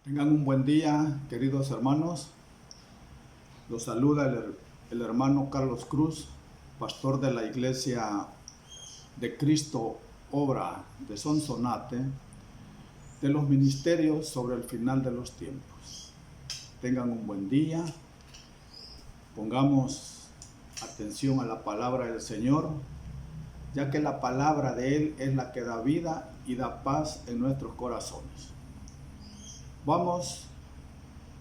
Tengan un buen día, queridos hermanos. Los saluda el hermano Carlos Cruz, pastor de la Iglesia de Cristo Obra de Sonsonate, de los ministerios sobre el final de los tiempos. Tengan un buen día. Pongamos atención a la palabra del Señor, ya que la palabra de Él es la que da vida y da paz en nuestros corazones. Vamos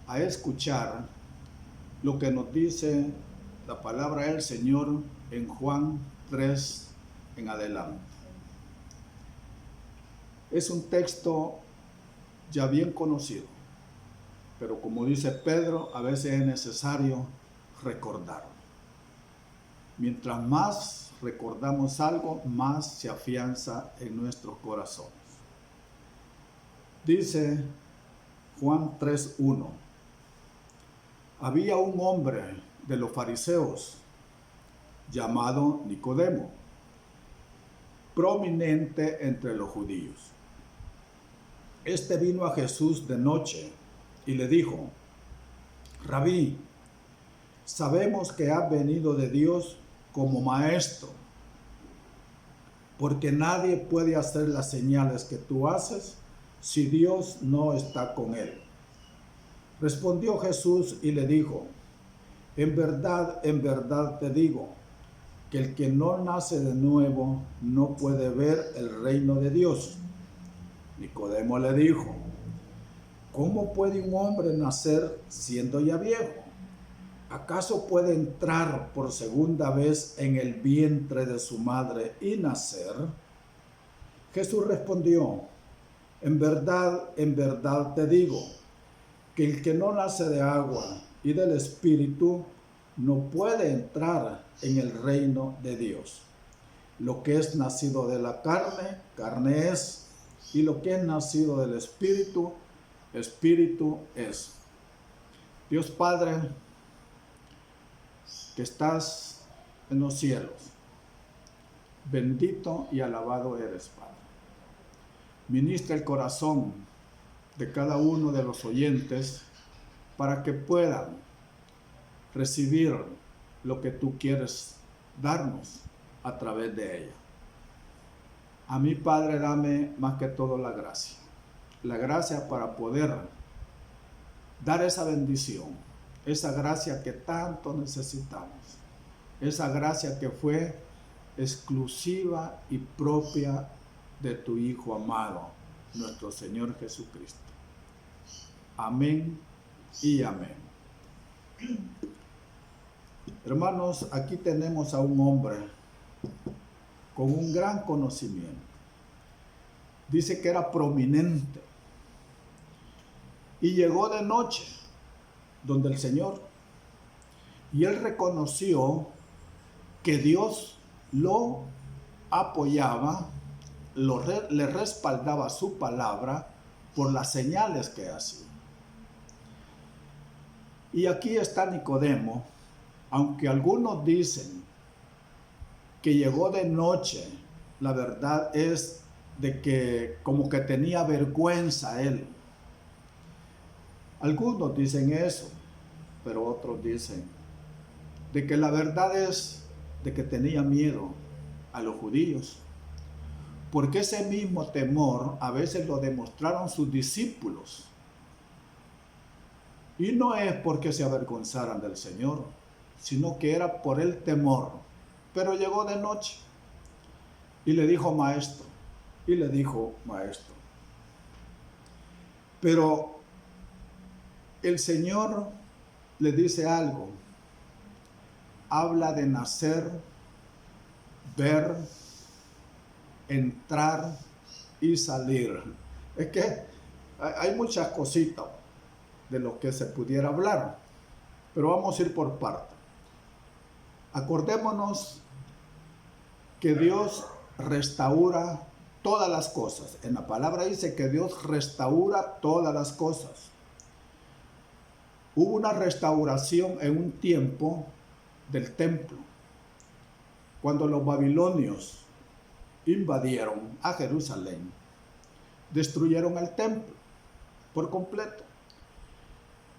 a escuchar lo que nos dice la palabra del Señor en Juan 3 en adelante. Es un texto ya bien conocido, pero como dice Pedro, a veces es necesario recordarlo. Mientras más recordamos algo, más se afianza en nuestros corazones. Dice Juan 3:1. Había un hombre de los fariseos llamado Nicodemo, prominente entre los judíos. Este vino a Jesús de noche y le dijo: Rabí, sabemos que has venido de Dios como maestro, porque nadie puede hacer las señales que tú haces si Dios no está con él. Respondió Jesús y le dijo: en verdad te digo, que el que no nace de nuevo no puede ver el reino de Dios. Nicodemo le dijo: ¿cómo puede un hombre nacer siendo ya viejo? ¿Acaso puede entrar por segunda vez en el vientre de su madre y nacer? Jesús respondió: en verdad te digo, que el que no nace de agua y del Espíritu no puede entrar en el reino de Dios. Lo que es nacido de la carne, carne es, y lo que es nacido del Espíritu, Espíritu es. Dios Padre, que estás en los cielos, bendito y alabado eres, Padre. Ministra el corazón de cada uno de los oyentes para que puedan recibir lo que tú quieres darnos a través de ella. A mí, Padre, dame más que todo la gracia para poder dar esa bendición, esa gracia que tanto necesitamos, esa gracia que fue exclusiva y propia de tu Hijo amado, nuestro Señor Jesucristo. Amén y amén. Hermanos, aquí tenemos a un hombre con un gran conocimiento. Dice que era prominente y llegó de noche donde el Señor, y él reconoció que Dios lo apoyaba, le respaldaba su palabra por las señales que hacía. Y aquí está Nicodemo, aunque algunos dicen que llegó de noche, la verdad es de que como que tenía vergüenza él. Algunos dicen eso, pero otros dicen de que la verdad es de que tenía miedo a los judíos, porque ese mismo temor a veces lo demostraron sus discípulos. Y no es porque se avergonzaran del Señor, sino que era por el temor. Pero llegó de noche y le dijo maestro, Pero el Señor le dice algo. Habla de nacer, ver, entrar y salir. Es que hay muchas cositas de lo que se pudiera hablar, pero vamos a ir por partes. Acordémonos que Dios restaura todas las cosas. En la palabra dice que Dios restaura todas las cosas. Hubo una restauración en un tiempo del templo, cuando los babilonios invadieron a Jerusalén, destruyeron el templo por completo.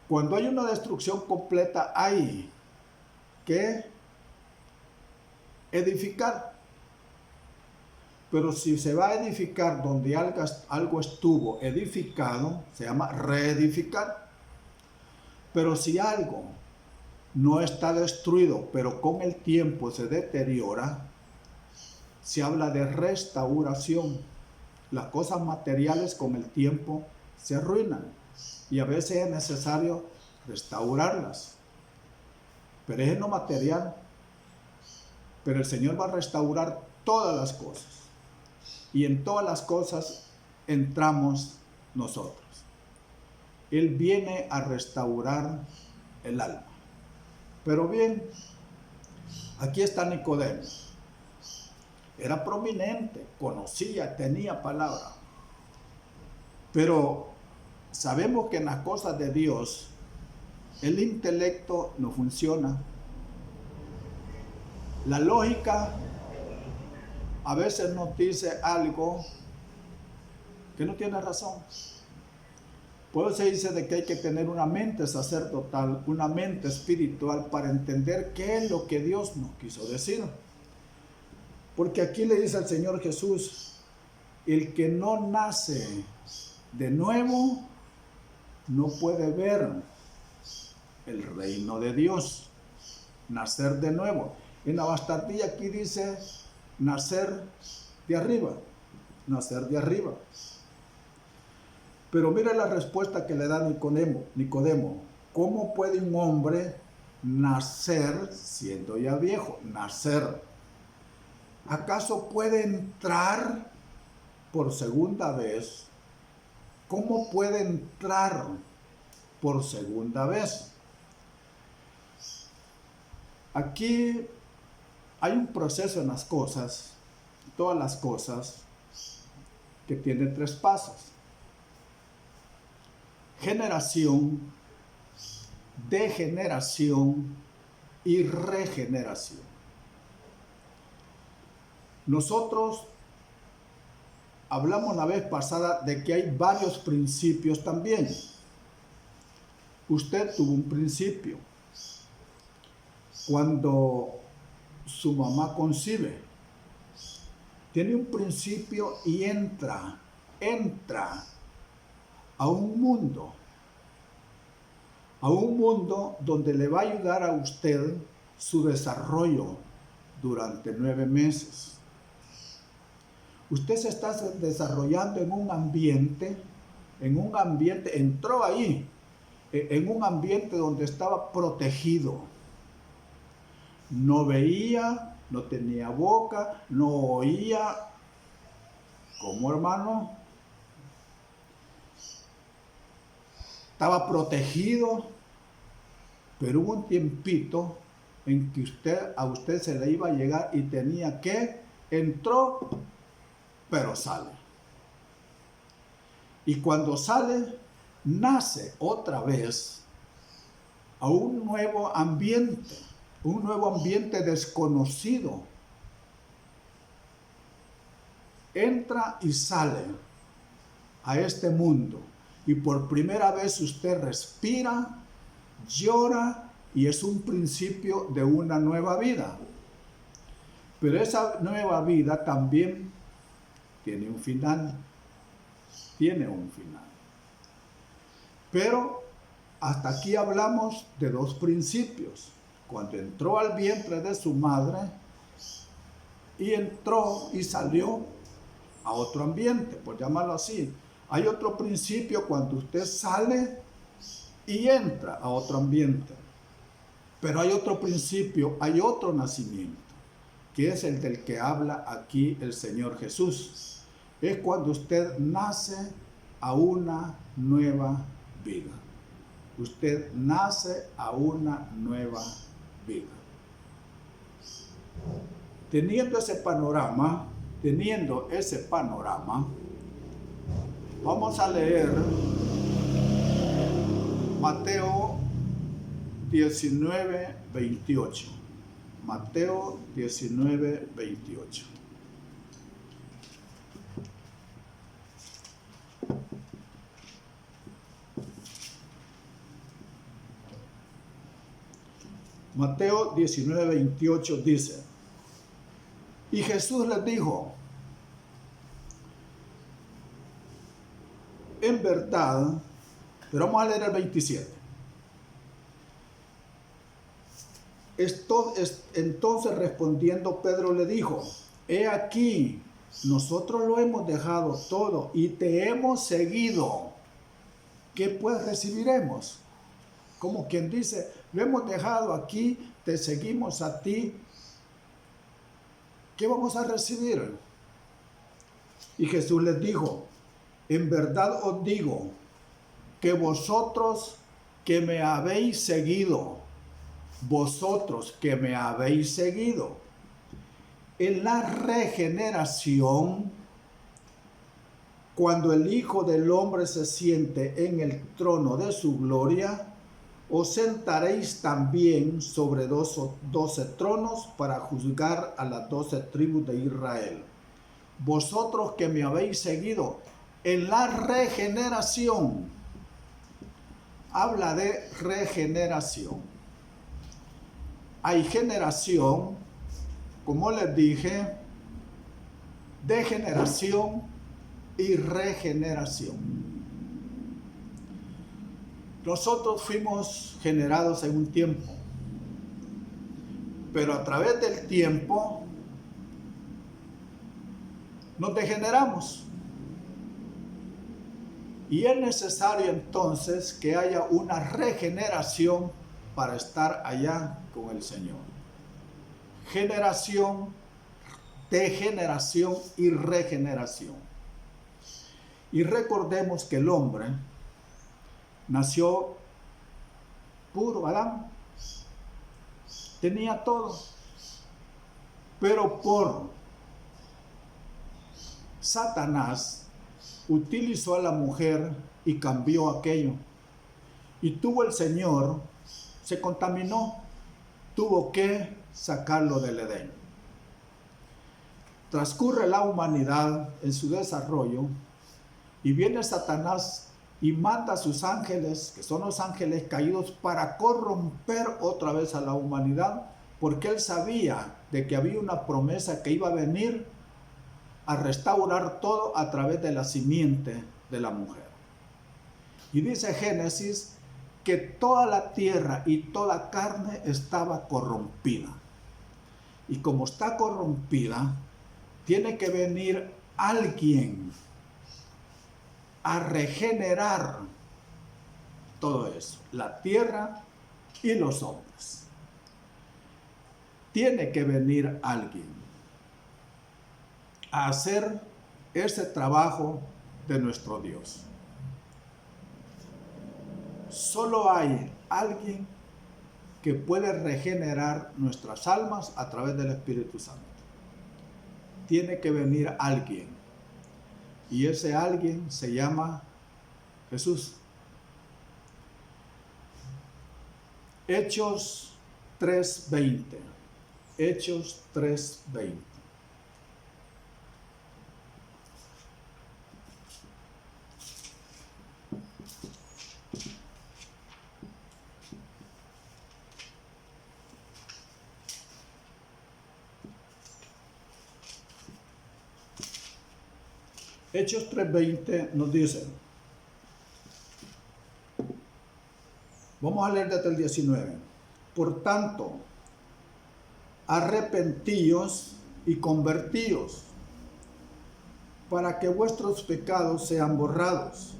Cuando hay una destrucción completa, hay que edificar. Pero si se va a edificar donde algo estuvo edificado, se llama reedificar. Pero si algo no está destruido, pero con el tiempo se deteriora, se habla de restauración. Las cosas materiales con el tiempo se arruinan y a veces es necesario restaurarlas. Pero es en lo material. Pero el Señor va a restaurar todas las cosas. Y en todas las cosas entramos nosotros. Él viene a restaurar el alma. Pero bien, aquí está Nicodemo. Era prominente, conocía, tenía palabra. Pero sabemos que en las cosas de Dios el intelecto no funciona. La lógica a veces nos dice algo que no tiene razón. Por eso se dice de que hay que tener una mente sacerdotal, una mente espiritual para entender qué es lo que Dios nos quiso decir. Porque aquí le dice al Señor Jesús, el que no nace de nuevo no puede ver el reino de Dios. Nacer de nuevo. En la bastardilla aquí dice nacer de arriba. Nacer de arriba. Pero mira la respuesta que le da Nicodemo. ¿Cómo puede un hombre nacer siendo ya viejo? Nacer. ¿Acaso puede entrar por segunda vez? ¿Cómo puede entrar por segunda vez? Aquí hay un proceso en las cosas, todas las cosas, que tienen 3 pasos. Generación, degeneración y regeneración. Nosotros hablamos la vez pasada de que hay varios principios también. Usted tuvo un principio cuando su mamá concibe. Tiene un principio y entra a un mundo donde le va a ayudar a usted su desarrollo durante 9 meses. Usted se está desarrollando en un ambiente, entró ahí, en un ambiente donde estaba protegido. No veía, no tenía boca, no oía. ¿Cómo, hermano? Estaba protegido, pero hubo un tiempito en que a usted se le iba a llegar y tenía que, entró, pero sale. Y cuando sale, nace otra vez a un nuevo ambiente desconocido. Entra y sale a este mundo. Y por primera vez usted respira, llora y es un principio de una nueva vida. Pero esa nueva vida también tiene un final. Pero hasta aquí hablamos de 2 principios. Cuando entró al vientre de su madre y entró y salió a otro ambiente, por llamarlo así. Hay otro principio cuando usted sale y entra a otro ambiente. Pero hay otro principio, hay otro nacimiento, que es el del que habla aquí el Señor Jesús. Es cuando usted nace a una nueva vida. Usted nace a una nueva vida. Teniendo ese panorama, vamos a leer Mateo 19, 28. Mateo 19, 28. Mateo 19:28 dice, y Jesús les dijo, en verdad, pero vamos a leer el 27. Entonces respondiendo Pedro le dijo, he aquí, nosotros lo hemos dejado todo y te hemos seguido. ¿Qué pues recibiremos? Como quien dice, lo hemos dejado aquí, te seguimos a ti. ¿Qué vamos a recibir? Y Jesús les dijo, en verdad os digo que vosotros que me habéis seguido, en la regeneración, cuando el Hijo del Hombre se siente en el trono de su gloria, os sentaréis también sobre 12 tronos para juzgar a las 12 tribus de Israel. Vosotros que me habéis seguido en la regeneración, habla de regeneración. Hay generación, como les dije, degeneración y regeneración. Nosotros fuimos generados en un tiempo, pero a través del tiempo nos degeneramos. Y es necesario entonces que haya una regeneración para estar allá con el Señor. Generación, degeneración y regeneración. Y recordemos que el hombre nació puro, Adán. Tenía todo. Pero por Satanás utilizó a la mujer y cambió aquello. Y tuvo el Señor, se contaminó, tuvo que sacarlo del Edén. Transcurre la humanidad en su desarrollo y viene Satanás y manda a sus ángeles, que son los ángeles caídos, para corromper otra vez a la humanidad, porque él sabía de que había una promesa que iba a venir a restaurar todo a través de la simiente de la mujer. Y dice Génesis que toda la tierra y toda carne estaba corrompida. Y como está corrompida, tiene que venir alguien a regenerar todo eso, la tierra y los hombres. Tiene que venir alguien a hacer ese trabajo de nuestro Dios. Solo hay alguien que puede regenerar nuestras almas a través del Espíritu Santo. Tiene que venir alguien. Y ese alguien se llama Jesús. Hechos 3:20. Hechos 3:20. Hechos 3:20 nos dice, vamos a leer desde el 19. Por tanto, arrepentíos y convertíos, para que vuestros pecados sean borrados,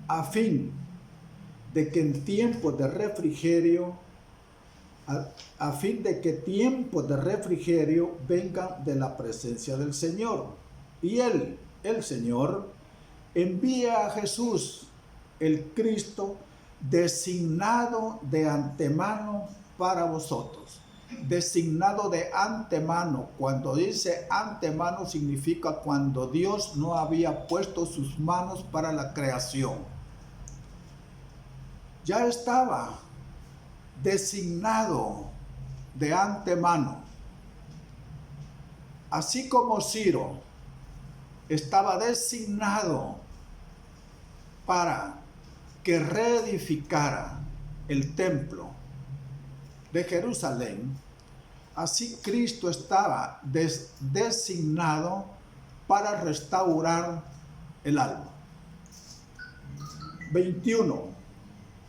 a fin de que en tiempos de refrigerio, vengan de la presencia del Señor. Y él, el Señor, envía a Jesús, el Cristo, designado de antemano para vosotros. Designado de antemano. Cuando dice antemano significa cuando Dios no había puesto sus manos para la creación. Ya estaba designado de antemano. Así como Ciro estaba designado para que reedificara el templo de Jerusalén, así Cristo estaba designado para restaurar el alma. 21.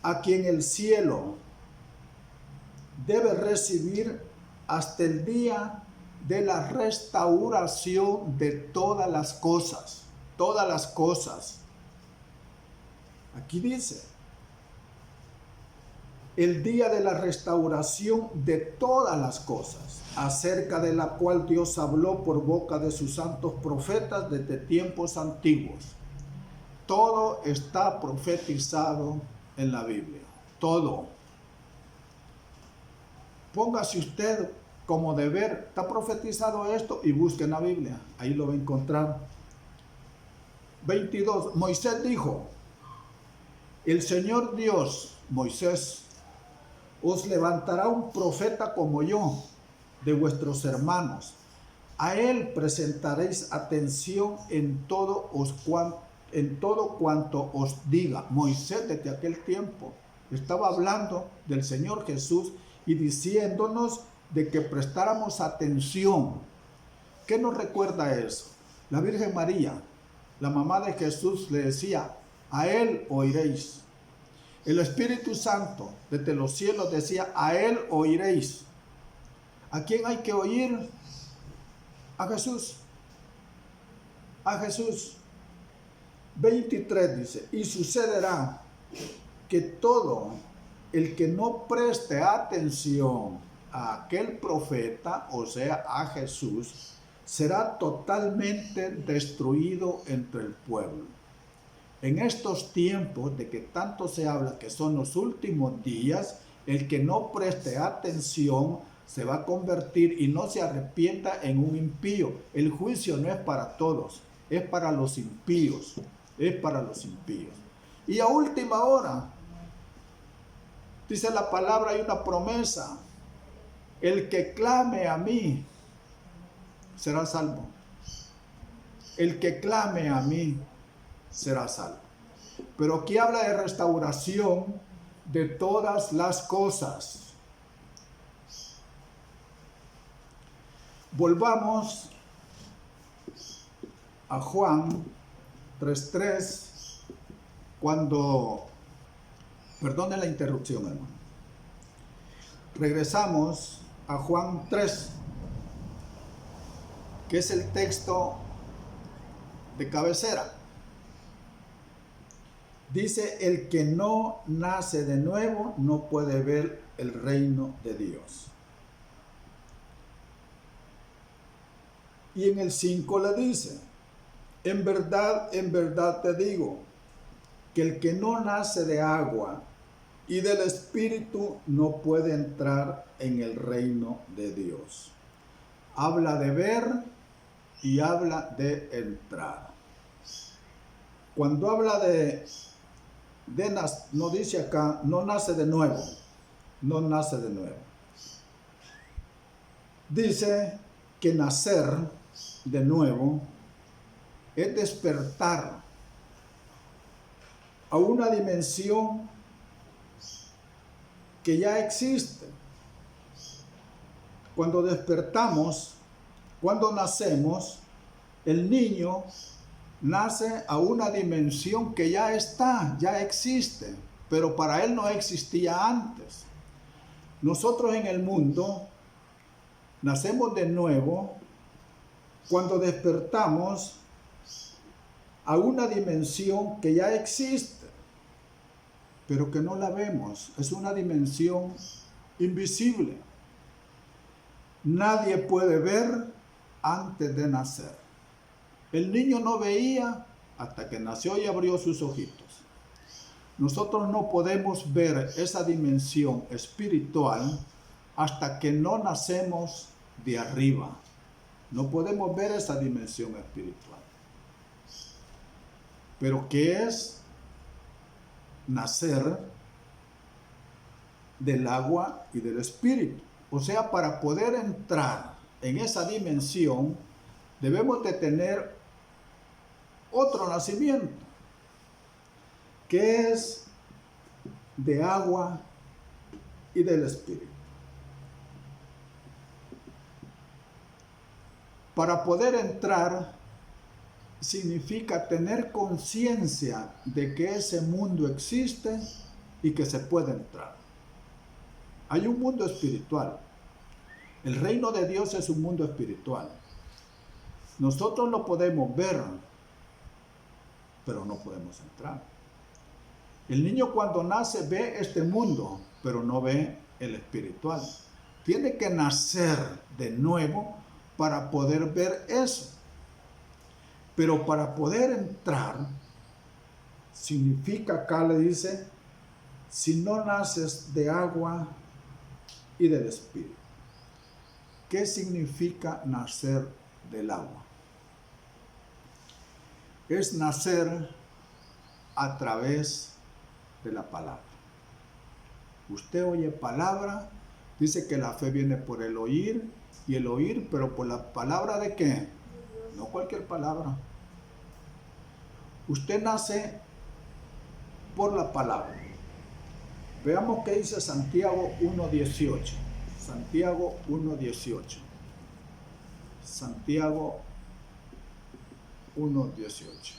A quien el cielo debe recibir hasta el día de la restauración de todas las cosas. Todas las cosas. Aquí dice, el día de la restauración de todas las cosas, acerca de la cual Dios habló por boca de sus santos profetas desde tiempos antiguos. Todo está profetizado en la Biblia. Todo. Póngase usted como deber, está profetizado esto, y busque en la Biblia. Ahí lo va a encontrar. 22. Moisés dijo, el Señor Dios, Moisés, os levantará un profeta como yo, de vuestros hermanos. A él presentaréis atención en todo cuanto os diga. Moisés desde aquel tiempo estaba hablando del Señor Jesús y diciéndonos de que prestáramos atención. ¿Qué nos recuerda eso? La Virgen María, la mamá de Jesús, le decía, a él oiréis. El Espíritu Santo desde los cielos decía, a él oiréis. ¿A quién hay que oír? A Jesús. A Jesús. 23 dice, y sucederá que todo el que no preste atención a aquel profeta, o sea, a Jesús, será totalmente destruido entre el pueblo. En estos tiempos de que tanto se habla que son los últimos días, el que no preste atención se va a convertir y no se arrepienta en un impío. El juicio no es para todos, es para los impíos, es para los impíos. Y a última hora, dice la palabra, hay una promesa, el que clame a mí será salvo. El que clame a mí será salvo. Pero aquí habla de restauración de todas las cosas. Volvamos a Juan 3:3, cuando, perdone la interrupción, hermano. Regresamos a Juan 3, que es el texto de cabecera. Dice, el que no nace de nuevo no puede ver el reino de Dios. Y en el 5 le dice, en verdad te digo, que el que no nace de agua y del Espíritu no puede entrar en el reino de Dios. Habla de ver y habla de entrar. Cuando habla no dice acá, no nace de nuevo, no nace de nuevo. Dice que nacer de nuevo es despertar a una dimensión que ya existe. Cuando despertamos, cuando nacemos, el niño nace a una dimensión que ya está, ya existe, pero para él no existía antes. Nosotros en el mundo nacemos de nuevo cuando despertamos a una dimensión que ya existe, pero que no la vemos. Es una dimensión invisible. Nadie puede ver antes de nacer. El niño no veía hasta que nació y abrió sus ojitos. Nosotros no podemos ver esa dimensión espiritual hasta que no nacemos de arriba. No podemos ver esa dimensión espiritual. Pero ¿qué es nacer del agua y del Espíritu? O sea, para poder entrar en esa dimensión, debemos de tener otro nacimiento, que es de agua y del Espíritu. Para poder entrar significa tener conciencia de que ese mundo existe y que se puede entrar. Hay un mundo espiritual. El reino de Dios es un mundo espiritual. Nosotros lo podemos ver, pero no podemos entrar. El niño cuando nace ve este mundo, pero no ve el espiritual. Tiene que nacer de nuevo para poder ver eso. Pero para poder entrar, significa, acá le dice, si no naces de agua y del espíritu. ¿Qué significa nacer del agua? Es nacer a través de la palabra. Usted oye palabra, dice que la fe viene por el oír, y el oír, pero por la palabra ¿de qué? No cualquier palabra. Usted nace por la palabra. Veamos qué dice Santiago 1:18. Santiago 1:18. Santiago 1:18.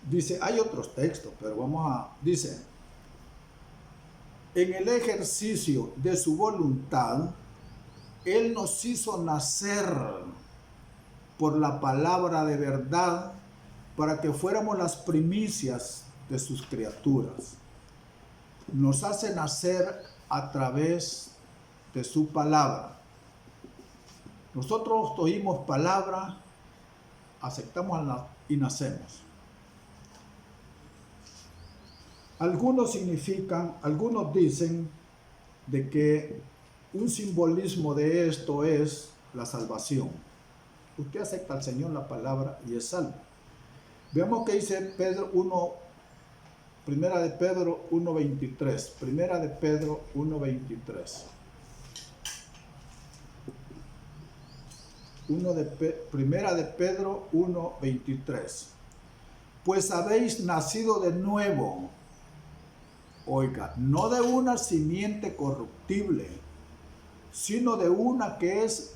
Dice, hay otros textos, pero dice, en el ejercicio de su voluntad, Él nos hizo nacer por la palabra de verdad para que fuéramos las primicias de sus criaturas. Nos hace nacer a través de su palabra. Nosotros oímos palabra, aceptamos y nacemos. Algunos dicen de que un simbolismo de esto es la salvación. Usted acepta al Señor la palabra y es salvo. Veamos qué dice Primera de Pedro 1:23. Primera de Pedro 1:23. Primera de Pedro 1:23. Pues habéis nacido de nuevo. Oiga, no de una simiente corruptible, sino de una que es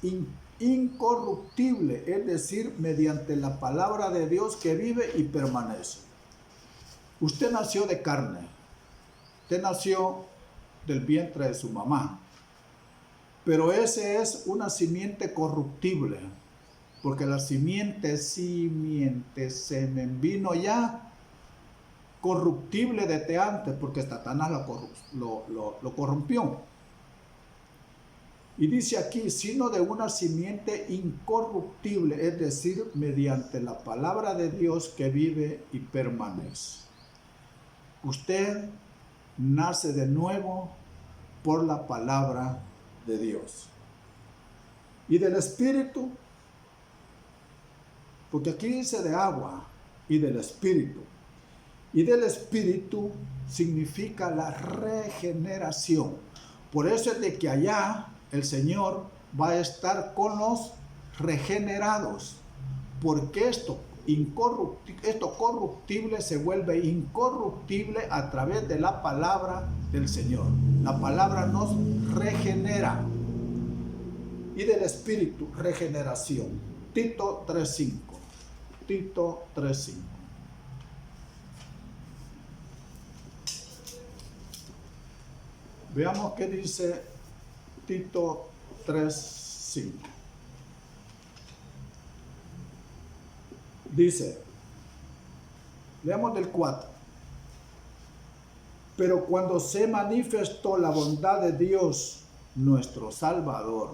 incorruptible, es decir, mediante la palabra de Dios que vive y permanece. Usted nació de carne, usted nació del vientre de su mamá, pero ese es una simiente corruptible, porque la simiente semen vino ya corruptible desde antes, porque Satanás lo corrompió. Y dice aquí, sino de una simiente incorruptible, es decir, mediante la palabra de Dios que vive y permanece. Usted nace de nuevo por la palabra de Dios. Y del Espíritu, porque aquí dice de agua y del Espíritu. Y del Espíritu significa la regeneración. Por eso es de que allá el Señor va a estar con los regenerados. Porque esto corruptible se vuelve incorruptible a través de la palabra del Señor. La palabra nos regenera. Y del Espíritu, regeneración. Tito 3:5. Tito 3:5. Veamos qué dice Tito 3:5. Dice, leamos del 4. Pero cuando se manifestó la bondad de Dios, nuestro Salvador,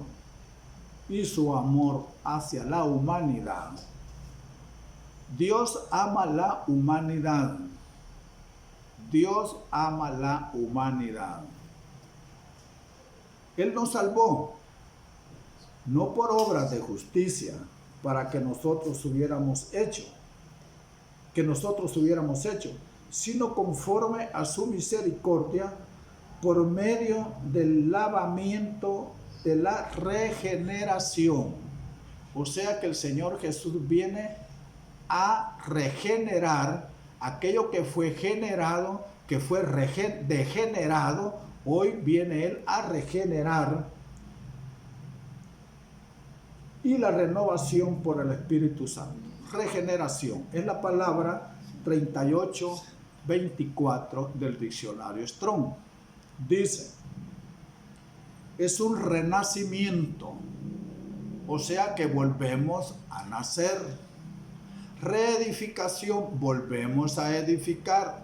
y su amor hacia la humanidad. Dios ama la humanidad. Dios ama la humanidad. Él nos salvó, no por obras de justicia, para que nosotros hubiéramos hecho, sino conforme a su misericordia, por medio del lavamiento de la regeneración. O sea que el Señor Jesús viene a regenerar aquello que fue generado, que fue degenerado. Hoy viene Él a regenerar y la renovación por el Espíritu Santo. Regeneración es la palabra 3824 del diccionario Strong. Dice, es un renacimiento, o sea que volvemos a nacer. Reedificación, volvemos a edificar.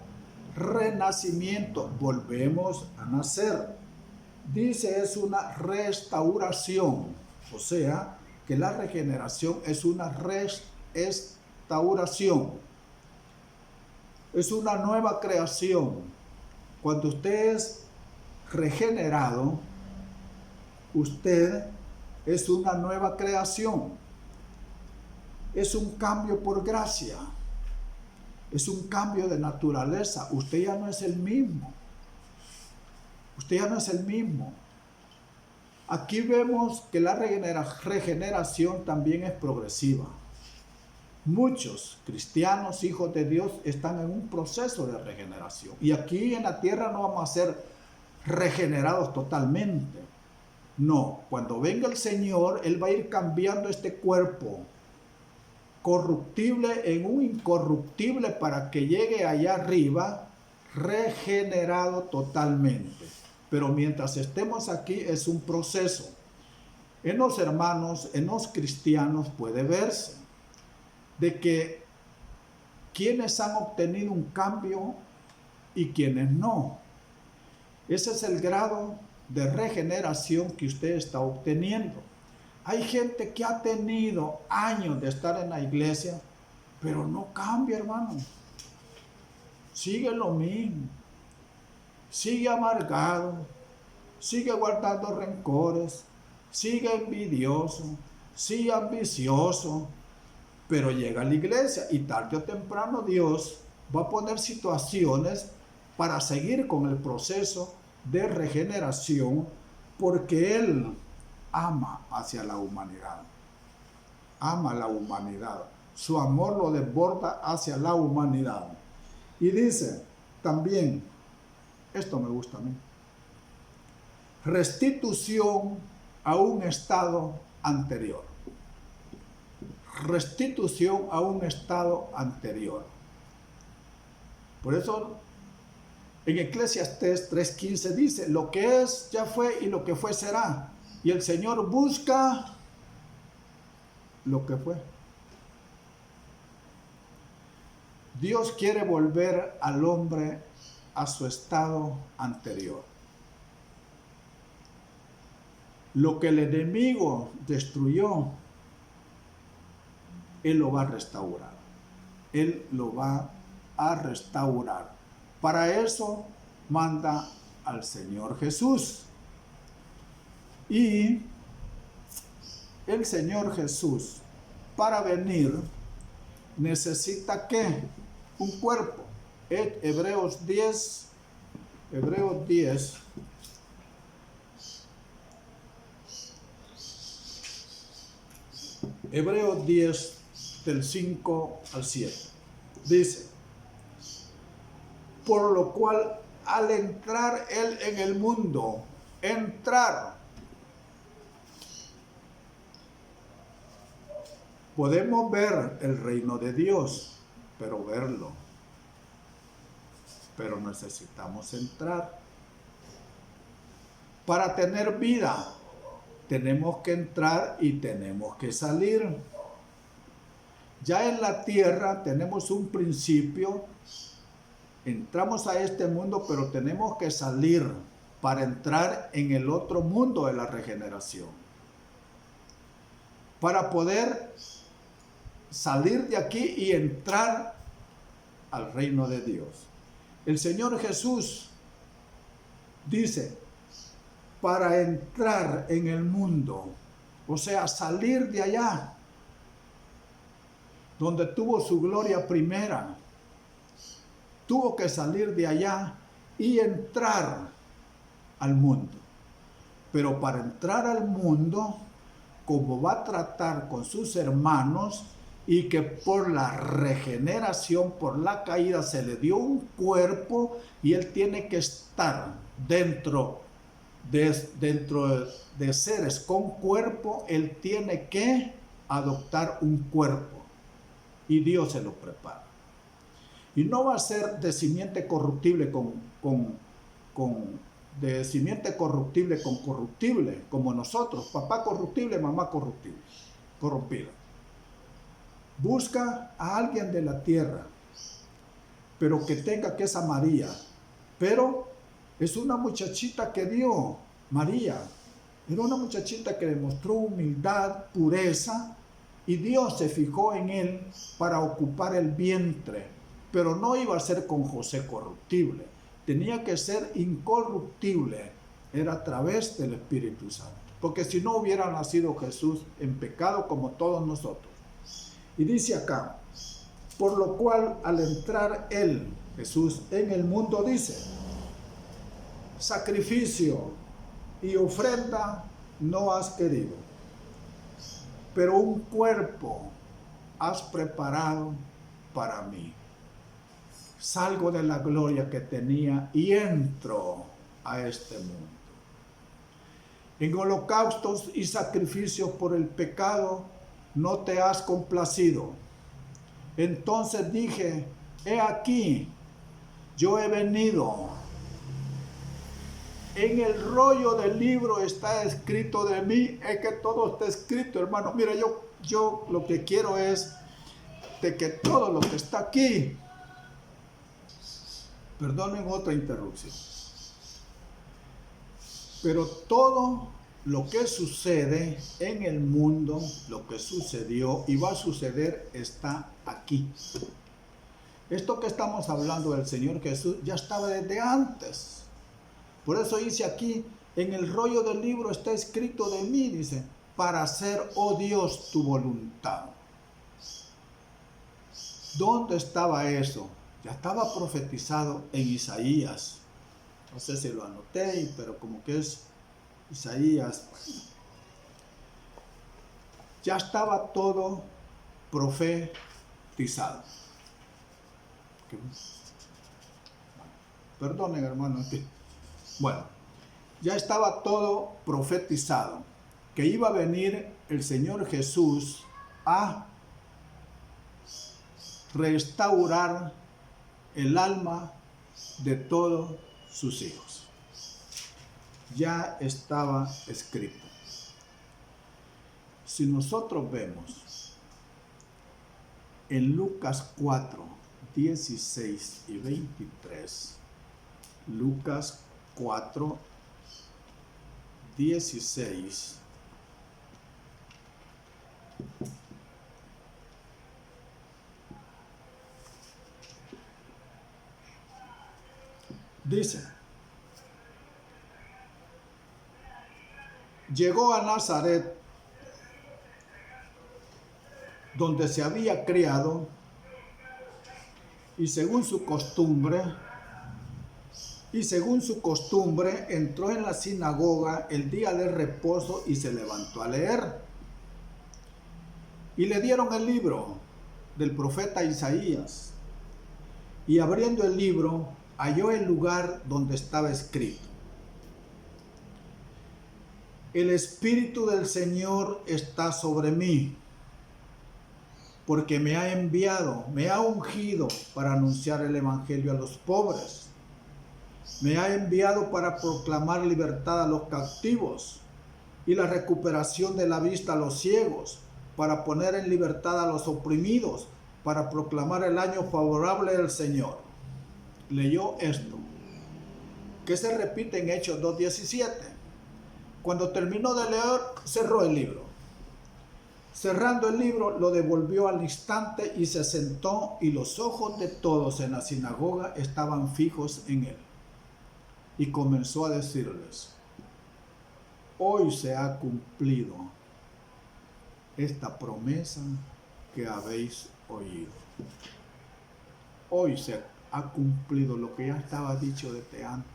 Renacimiento, volvemos a nacer. Dice, es una restauración, o sea que la regeneración es una restauración, es una nueva creación. Cuando usted es regenerado, usted es una nueva creación, es un cambio por gracia, es un cambio de naturaleza. Usted ya no es el mismo, usted ya no es el mismo. Aquí vemos que la regeneración también es progresiva. Muchos cristianos, hijos de Dios, están en un proceso de regeneración. Y aquí en la tierra no vamos a ser regenerados totalmente. No, cuando venga el Señor, Él va a ir cambiando este cuerpo corruptible en un incorruptible para que llegue allá arriba regenerado totalmente. Pero mientras estemos aquí es un proceso. En los hermanos, en los cristianos puede verse de que quienes han obtenido un cambio y quienes no. Ese es el grado de regeneración que usted está obteniendo. Hay gente que ha tenido años de estar en la iglesia, pero no cambia, hermano. Sigue lo mismo. Sigue amargado, sigue guardando rencores, sigue envidioso, sigue ambicioso, pero llega a la iglesia y tarde o temprano Dios va a poner situaciones para seguir con el proceso de regeneración, porque Él ama hacia la humanidad, ama a la humanidad, su amor lo desborda hacia la humanidad. Y dice también, esto me gusta a mí, restitución a un estado anterior. Restitución a un estado anterior. Por eso en Eclesiastés 3:15 dice, lo que es ya fue y lo que fue será. Y el Señor busca lo que fue. Dios quiere volver al hombre a su estado anterior. Lo que el enemigo destruyó, Él lo va a restaurar. Él lo va a restaurar. Para eso manda al Señor Jesús. Y el Señor Jesús, para venir, necesita ¿qué? Un cuerpo. Hebreos 10, del 5 al 7. Dice, por lo cual al entrar Él en el mundo, podemos ver el reino de Dios, pero necesitamos entrar. Para tener vida, tenemos que entrar y tenemos que salir. Ya en la tierra tenemos un principio, entramos a este mundo, pero tenemos que salir para entrar en el otro mundo de la regeneración. Para poder salir de aquí y entrar al reino de Dios. El Señor Jesús dice, para entrar en el mundo, o sea, salir de allá, donde tuvo su gloria primera, tuvo que salir de allá y entrar al mundo. Pero para entrar al mundo, como va a tratar con sus hermanos, y que por la regeneración, por la caída, se le dio un cuerpo y él tiene que estar dentro dentro de seres con cuerpo, Él tiene que adoptar un cuerpo y Dios se lo prepara. Y no va a ser de simiente corruptible de simiente corruptible con corruptible, como nosotros, papá corruptible, mamá corrompida. Busca a alguien de la tierra, pero que tenga que esa María, pero es una muchachita que dio, María, era una muchachita que demostró humildad, pureza, y Dios se fijó en él para ocupar el vientre, pero no iba a ser con José corruptible, tenía que ser incorruptible, era a través del Espíritu Santo, porque si no hubiera nacido Jesús en pecado como todos nosotros. Y dice acá, por lo cual al entrar él, Jesús, en el mundo, dice, sacrificio y ofrenda no has querido, pero un cuerpo has preparado para mí. Salgo de la gloria que tenía y entro a este mundo. En holocaustos y sacrificios por el pecado no te has complacido. Entonces dije, he aquí, yo he venido. En el rollo del libro está escrito de mí, es que todo está escrito, hermano. Mira, yo lo que quiero es de que todo lo que está aquí, perdonen otra interrupción, pero todo lo que sucede en el mundo, lo que sucedió y va a suceder, está aquí. Esto que estamos hablando del Señor Jesús ya estaba desde antes. Por eso dice aquí, en el rollo del libro está escrito de mí, dice, para hacer, oh Dios, tu voluntad. ¿Dónde estaba eso? Ya estaba profetizado en Isaías. No sé si lo anoté, pero como que es Isaías. Ya estaba todo profetizado. Perdonen, hermano. Bueno, ya estaba todo profetizado, que iba a venir el Señor Jesús a restaurar el alma de todos sus hijos. Ya estaba escrito. Si nosotros vemos en Lucas 4, 16 y 23, Lucas 4, 16, dice, llegó a Nazaret, donde se había criado, y según su costumbre entró en la sinagoga el día de reposo y se levantó a leer. Y le dieron el libro del profeta Isaías, y abriendo el libro halló el lugar donde estaba escrito: el Espíritu del Señor está sobre mí, porque me ha enviado, me ha ungido para anunciar el evangelio a los pobres. Me ha enviado para proclamar libertad a los cautivos y la recuperación de la vista a los ciegos, para poner en libertad a los oprimidos, para proclamar el año favorable del Señor. Leyó esto, que se repite en Hechos 2:17. Cuando terminó de leer, cerró el libro. Cerrando el libro, lo devolvió al instante y se sentó, y los ojos de todos en la sinagoga estaban fijos en él. Y comenzó a decirles: hoy se ha cumplido esta promesa que habéis oído. Hoy se ha cumplido lo que ya estaba dicho desde antes.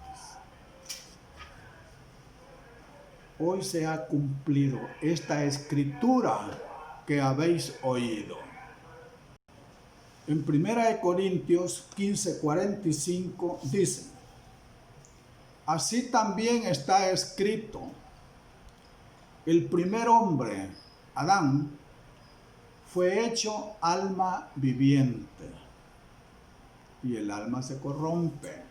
Hoy se ha cumplido esta escritura que habéis oído. En 1 Corintios 15:45 dice: Así también está escrito: el primer hombre, Adán, fue hecho alma viviente, y el alma se corrompe.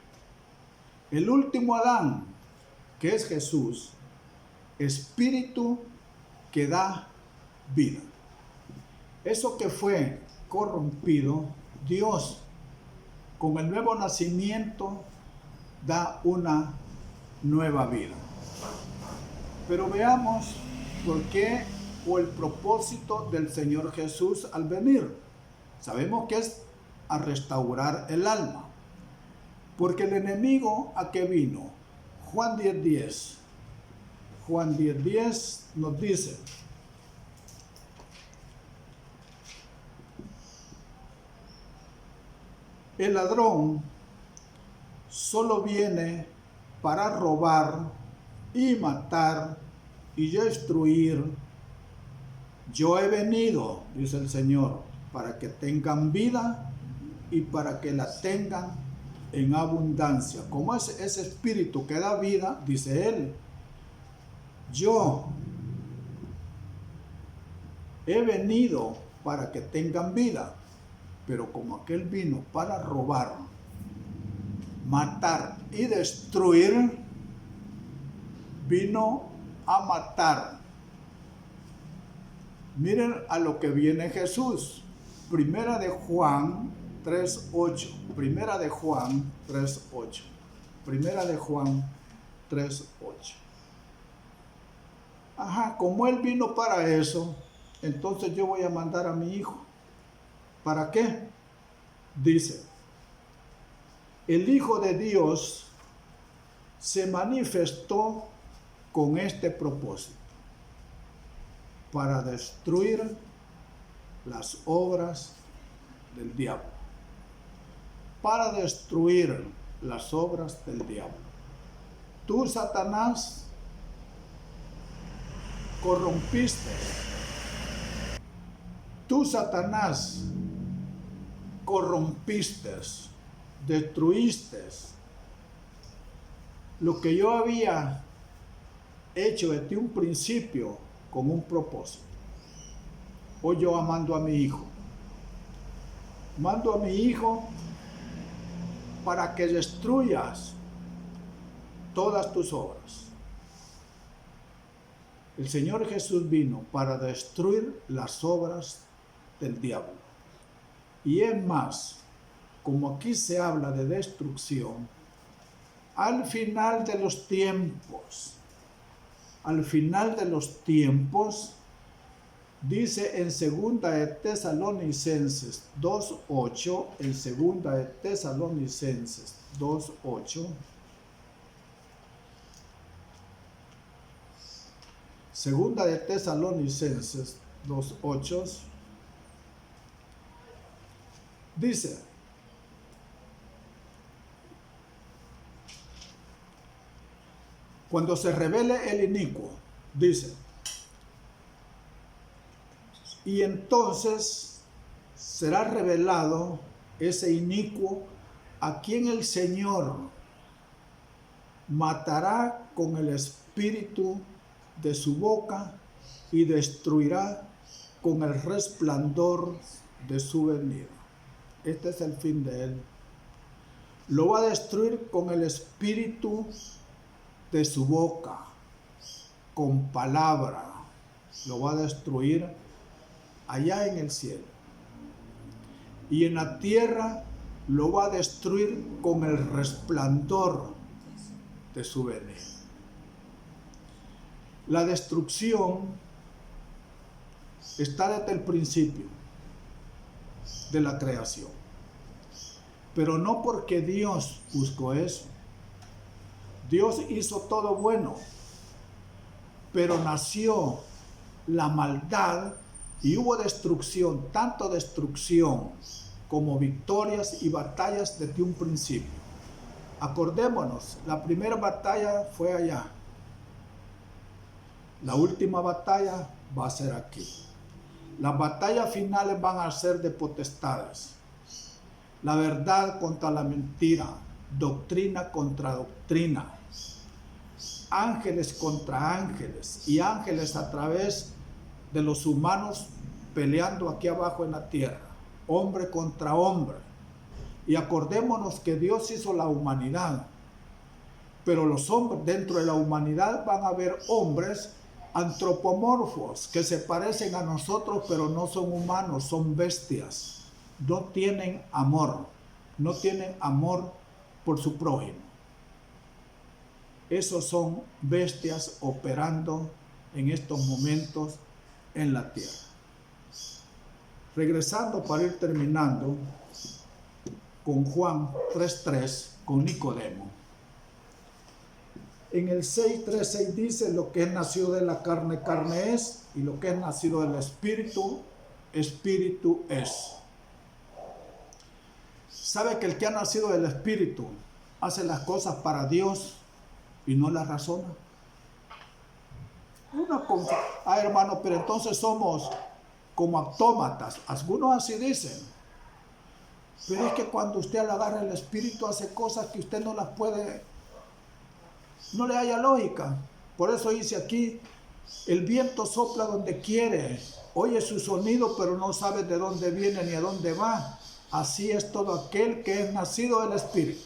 El último Adán, que es Jesús, espíritu que da vida. Eso que fue corrompido, Dios, con el nuevo nacimiento, da una nueva vida. Pero veamos por qué o el propósito del Señor Jesús al venir. Sabemos que es a restaurar el alma. Porque el enemigo, ¿a qué vino? Juan 10:10. Juan 10:10 nos dice: el ladrón solo viene para robar y matar y destruir. Yo he venido, dice el Señor, para que tengan vida y para que la tengan en abundancia. Como es ese espíritu que da vida, dice él: yo he venido para que tengan vida. Pero como aquel vino para robar, matar y destruir, vino a matar. Miren a lo que viene Jesús. Primera de Juan 3:8. Primera de Juan 3:8. Primera de Juan 3:8. Como él vino para eso, entonces yo voy a mandar a mi hijo. ¿Para qué? Dice: el Hijo de Dios se manifestó con este propósito, para destruir las obras del diablo. Para destruir las obras del diablo. Tú, Satanás, corrompiste. Tú, Satanás, corrompiste, destruiste lo que yo había hecho desde un principio con un propósito. Hoy yo mando a mi hijo. Mando a mi hijo para que destruyas todas tus obras. El Señor Jesús vino para destruir las obras del diablo. Y es más, como aquí se habla de destrucción, al final de los tiempos, dice en 2 de Tesalonicenses 2:8, en 2 de Tesalonicenses 2:8, 2 de Tesalonicenses 2:8, dice: cuando se revele el inicuo, dice, y entonces será revelado ese inicuo, a quien el Señor matará con el espíritu de su boca y destruirá con el resplandor de su venida. Este es el fin de él. Lo va a destruir con el espíritu de su boca, con palabra. Lo va a destruir allá en el cielo. Y en la tierra lo va a destruir con el resplandor de su venida. La destrucción está desde el principio de la creación. Pero no porque Dios buscó eso. Dios hizo todo bueno, pero nació la maldad y hubo destrucción, tanto destrucción como victorias y batallas desde un principio. Acordémonos, la primera batalla fue allá. La última batalla va a ser aquí. Las batallas finales van a ser de potestades. La verdad contra la mentira, doctrina contra doctrina. ángeles contra ángeles y ángeles a través de los humanos peleando aquí abajo en la tierra, hombre contra hombre. Y acordémonos que Dios hizo la humanidad, pero los hombres dentro de la humanidad van a haber hombres antropomorfos que se parecen a nosotros, pero no son humanos, son bestias. No tienen amor por su prójimo. Esos son bestias operando en estos momentos en la tierra. Regresando para ir terminando con Juan 3:3, con Nicodemo. En el 6:3 dice: lo que es nacido de la carne, carne es, y lo que es nacido del espíritu, espíritu es. ¿Sabe que el que ha nacido del espíritu hace las cosas para Dios y no las razona? Hermano, pero entonces somos como autómatas. Algunos así dicen. Pero es que cuando usted le agarra el espíritu hace cosas que usted no las puede, no le haya lógica. Por eso dice aquí: el viento sopla donde quiere, oye su sonido, pero no sabe de dónde viene ni a dónde va. Así es todo aquel que es nacido del espíritu.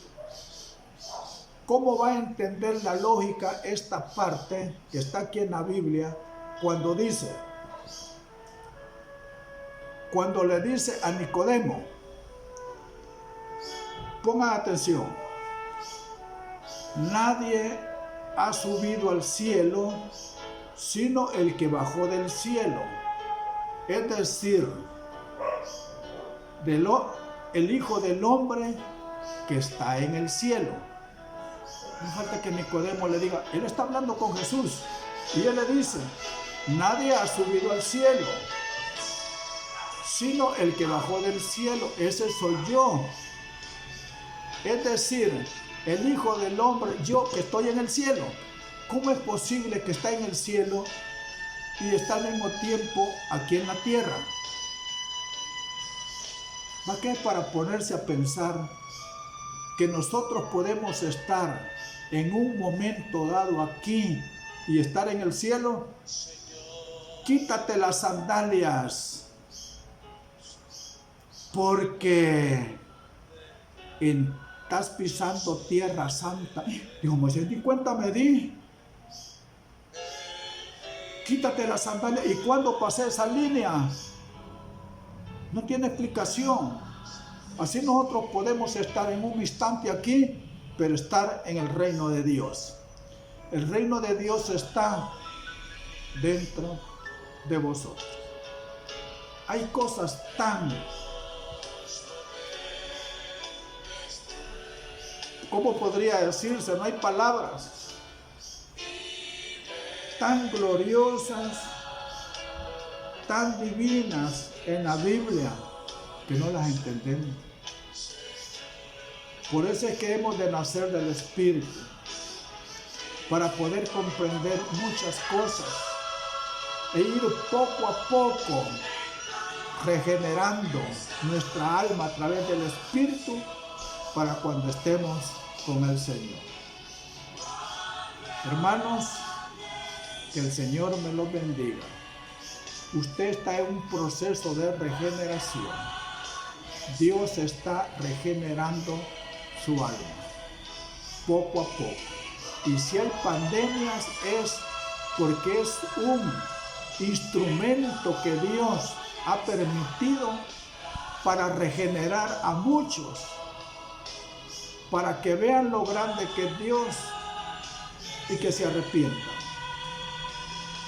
¿Cómo va a entender la lógica esta parte que está aquí en la Biblia cuando le dice a Nicodemo? Pongan atención. Nadie ha subido al cielo sino el que bajó del cielo, es decir, el Hijo del Hombre que está en el cielo. No falta que Nicodemo le diga, él está hablando con Jesús, y él le dice: nadie ha subido al cielo sino el que bajó del cielo, ese soy yo. Es decir, el Hijo del Hombre, yo que estoy en el cielo. ¿Cómo es posible que está en el cielo y está al mismo tiempo aquí en la tierra? ¿Va qué? Para ponerse a pensar que nosotros podemos estar en un momento dado aquí y estar en el cielo. Quítate las sandalias, porque estás pisando tierra santa. Dijo Moisés: ni cuenta me di. Quítate las sandalias. ¿Y cuándo pasé esa línea? No tiene explicación. Así nosotros podemos estar en un instante aquí, pero estar en el reino de Dios. El reino de Dios está dentro de vosotros. Hay cosas tan, ¿cómo podría decirse? No hay palabras. Tan gloriosas, tan divinas en la Biblia, que no las entendemos. Por eso es que hemos de nacer del Espíritu, para poder comprender muchas cosas e ir poco a poco regenerando nuestra alma a través del Espíritu, para cuando estemos con el Señor. Hermanos, que el Señor me los bendiga. Usted está en un proceso de regeneración. Dios está regenerando su alma, poco a poco. Y si hay pandemias, es porque es un instrumento que Dios ha permitido para regenerar a muchos, para que vean lo grande que es Dios y que se arrepientan.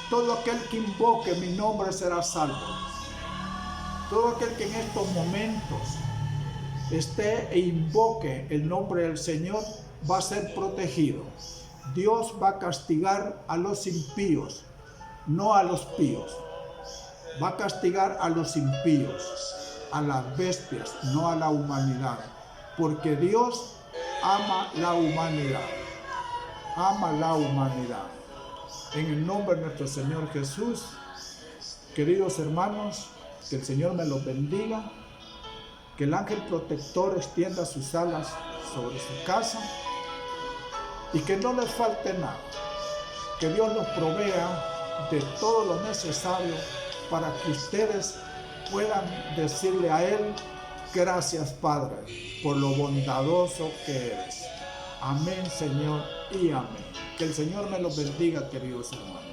Todo aquel que invoque mi nombre será salvo. Todo aquel que en estos momentos esté e invoque el nombre del Señor va a ser protegido. Dios va a castigar a los impíos, no a los píos. Va a castigar a los impíos, a las bestias, no a la humanidad. Porque Dios ama la humanidad. Ama la humanidad. En el nombre de nuestro Señor Jesús, queridos hermanos, que el Señor me los bendiga, que el ángel protector extienda sus alas sobre su casa y que no les falte nada. Que Dios los provea de todo lo necesario para que ustedes puedan decirle a Él: gracias, Padre, por lo bondadoso que eres. Amén, Señor, y amén. Que el Señor me los bendiga, queridos hermanos.